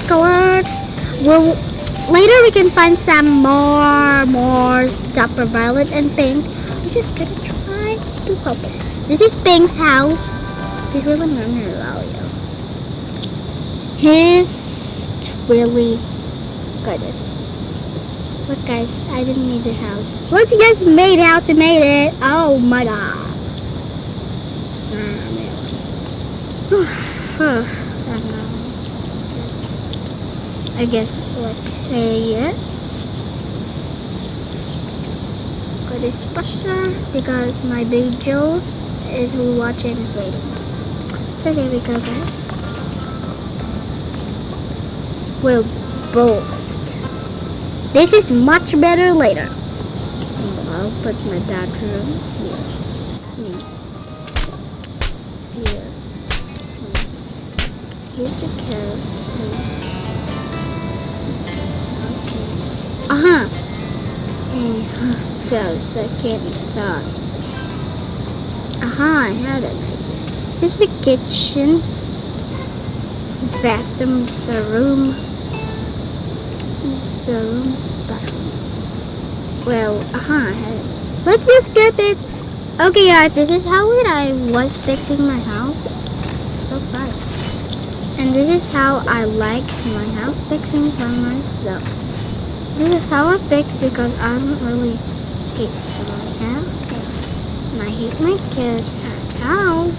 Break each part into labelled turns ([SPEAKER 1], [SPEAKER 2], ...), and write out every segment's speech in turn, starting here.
[SPEAKER 1] colored. Well, later we can find some more stuff for violet and pink. I'm just gonna try to help it. This is Pink's house. He's really memory value. He's really goodest. Look guys, I didn't need the house. Let's just made how to made it. Oh my god. I guess let's say it. Got this posture because my big Joe is who watching is waiting. So there we go guys. We'll boast. This is much better later. I'll put my bathroom here. Here. Here's the curve. So second thoughts. I had it. This is the kitchen. Bathroom is a room. This is the room's bathroom. Well, I had it. Let's just skip it. Okay guys, this is how I was fixing my house. So fast. And this is how I like my house fixing by myself. This is how I fix because I don't really hate my house. And I hate my kids at how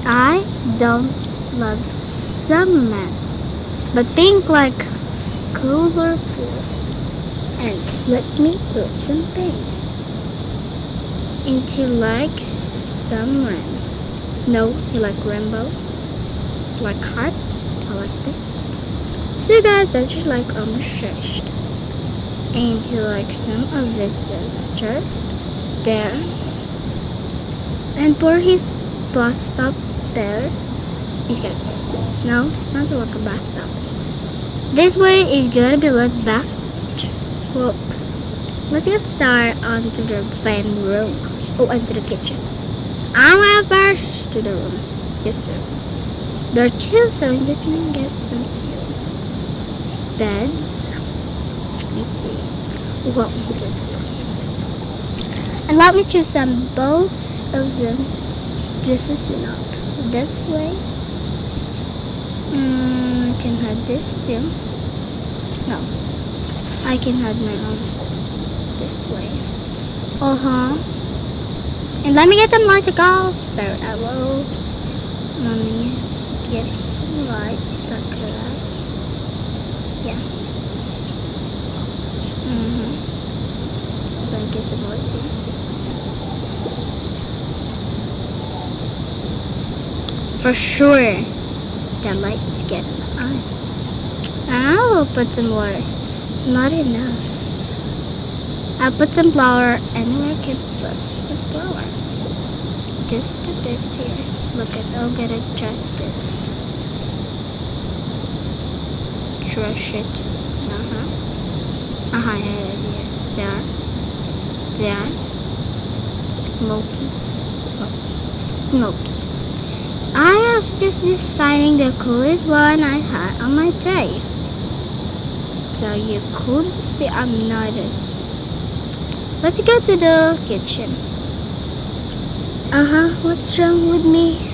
[SPEAKER 1] I don't love some mess. But think like cooler pool. And let me put some paint into like someone. No, you like rainbow? Like heart? I like this. So guys, that's just like church. Into like some of this church there. And for his bathtub there. He's got no, it's not like a bathtub. This way is gonna be like bath. Well, let's get started onto the fan room. Oh, into the kitchen. I went first to the room. Yes, sir. There are two, so I'm just gonna get some two beds. Let me see. Well, this one. And let me choose some both of them. Just as you know, this way. I can have this too. No, I can have my own this way. And let me get them lights to go. There, I will. Let me get some lights. Yeah. Let me get some lights here. For sure, the lights get on. And I will put some more. Not enough. I'll put some flour anywhere I can put some flour. Just a bit here. Look at, I'll get it adjusted. Crush it. Here. There. Smoky. I was just designing the coolest one I had on my day. So you could see I'm noticed. Let's go to the kitchen. What's wrong with me?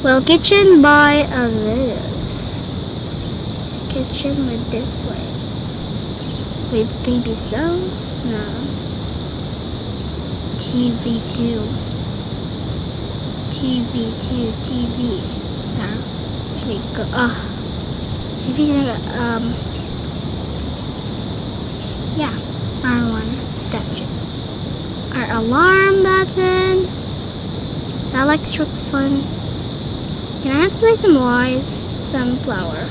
[SPEAKER 1] Well, kitchen by a little. Kitchen with this way. With baby zone? No. TV2. TV. Okay, go. Maybe yeah, R1 statue. Our alarm buttons. That likes to fun. Can I have to play some wise, some flower?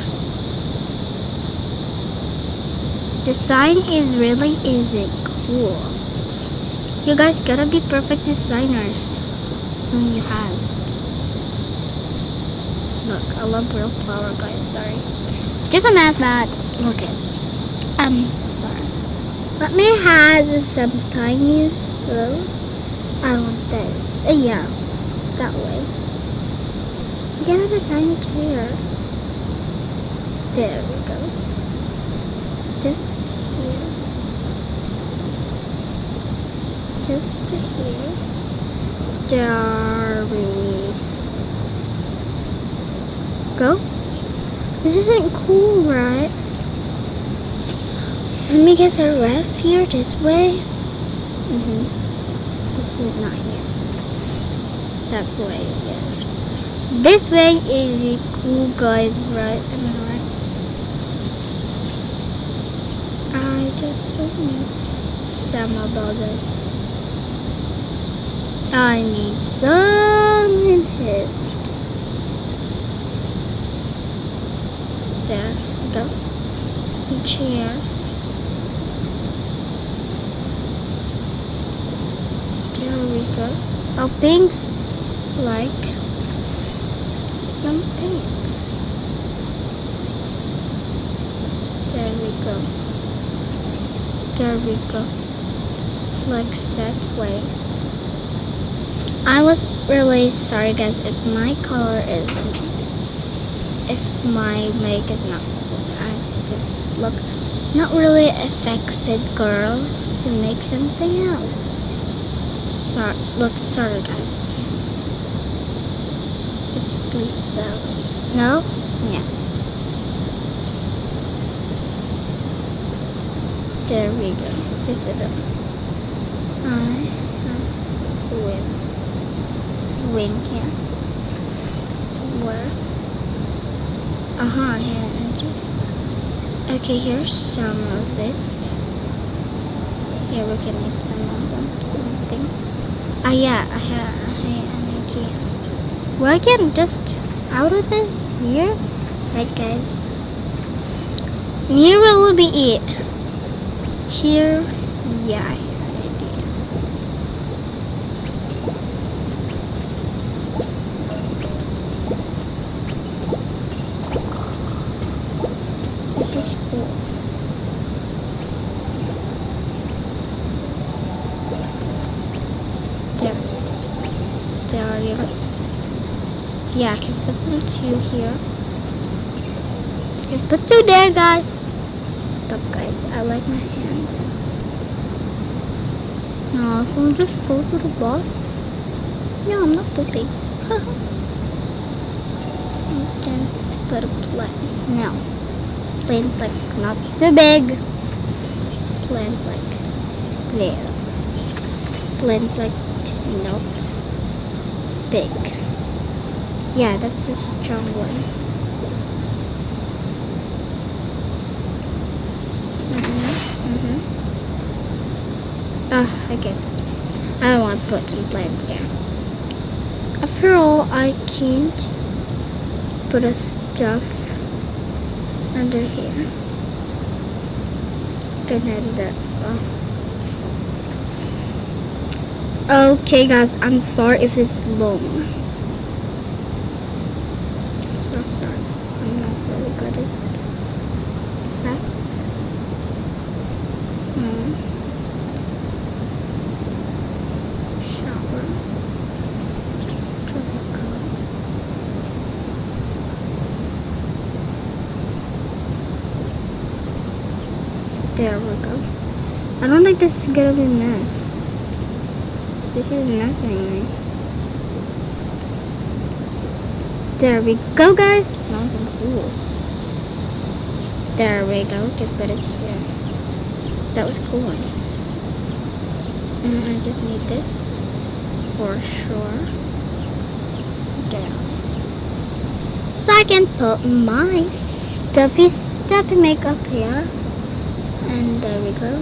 [SPEAKER 1] Design is really easy, cool. You guys gotta be perfect designer. Soon you has. Look, I love real flower, guys. Sorry, just a mess, that. Look it. I'm sorry. Let me have some tiny little. I want this. Yeah, that way. Get a tiny chair. There we go. Just here. Just here. There we go. This isn't cool, right? Let me get a ref here this way. This is not here. That's the way it's here. This way is cool, guys, right? Am I right? I just don't know some about it. I need some in his. There we go. Chair. There we go. Oh, things like something. There we go. There we go. Like that way. I was really sorry, guys, if my color is, if my make is not, I just look not really effective girl to make something else. Sorry, look, sorry, guys. Just please, no, yeah. There we go. This is it. Swing here. Swirl. Here. Okay, here's some of this. Here we can make some of them. Something. Yeah, I have an idea. Well, I can just out of this here, right, guys? And here will be it. Here, yeah, I have an idea. This is cool. There you go. Yeah, I can put some two here. I can put two there, guys. Stop, guys. I like my hands. No, if I'm just go to the boss. No, I'm not too big. Then put a plane. No. Plane's like not so big. Plane's like there. Plane's like not big. Yeah, that's a strong one. I get this one. I don't want to put some plants there. After all, I can't put a stuff under here. Don't edit it. Okay, guys, I'm sorry if it's long. So sorry. I'm not really good at that. Shower. There we go. I don't think this is gonna be nice. This is messing me. There we go, guys. Nice and cool. There we go. Just put it here. That was cool. And I just need this for sure. Down. So I can put my stuffy makeup here. And there we go.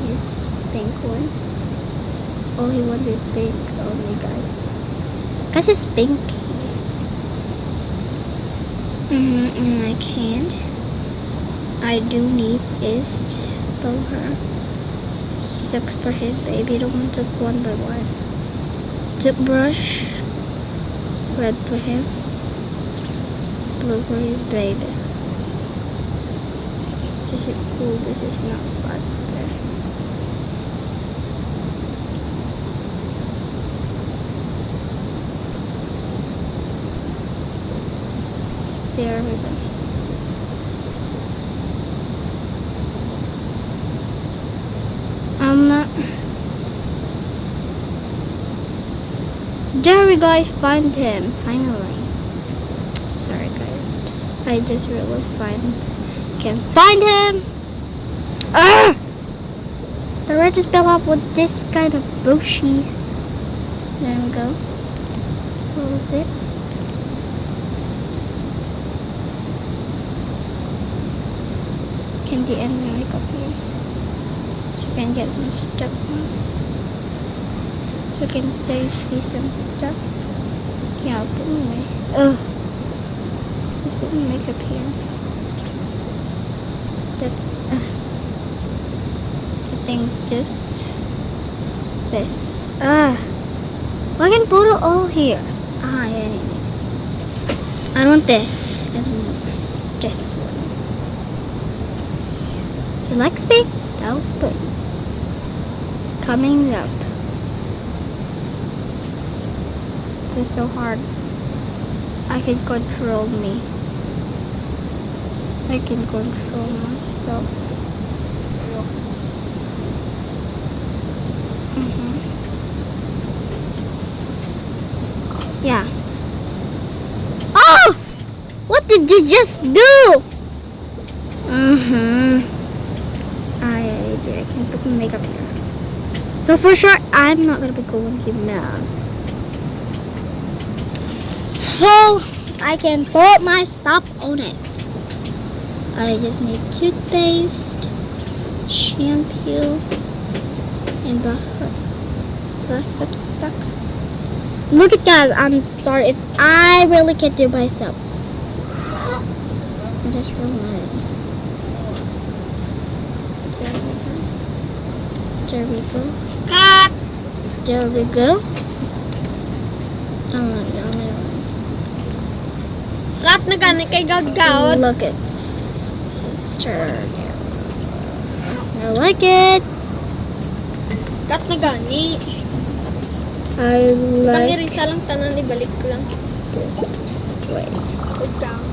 [SPEAKER 1] It's pink one. Oh, he wanted pink only, guys. Guys, it's pink. And I can't. I do need is for her. Except for his baby, the one took one by one. Toothbrush. Red for him. Blue for his baby. This is cool. This is not faster. There we go. we guys find him finally. Sorry guys, I just really can't find him. Ah! The red just built up with this kind of bushy. There we go. What was it? Can the end like up here? So we can get some stuff. So we can save me some stuff. Yeah, I'll put my let's put my makeup here. That's I think just this. I can put it all here. Yeah. I want this and this one. You like speed? That was good. Coming up. This is so hard. I can control me. I can control myself. Yeah. Oh! What did you just do? I can put my makeup here. So for sure, I'm not gonna be going here now. So I can put my stuff on it. I just need toothpaste, shampoo, and bathtub stuff. Look at that. I'm sorry if I really can't do myself. I'm just really mad. There we go. There we go.
[SPEAKER 2] Kat na gani kay gagawad.
[SPEAKER 1] Look it. Stir. I like it.
[SPEAKER 2] Kat na gani.
[SPEAKER 1] I like
[SPEAKER 2] Pangirisa lang tanan ibalik ko lang.
[SPEAKER 1] this. Wait.
[SPEAKER 2] Gagawad.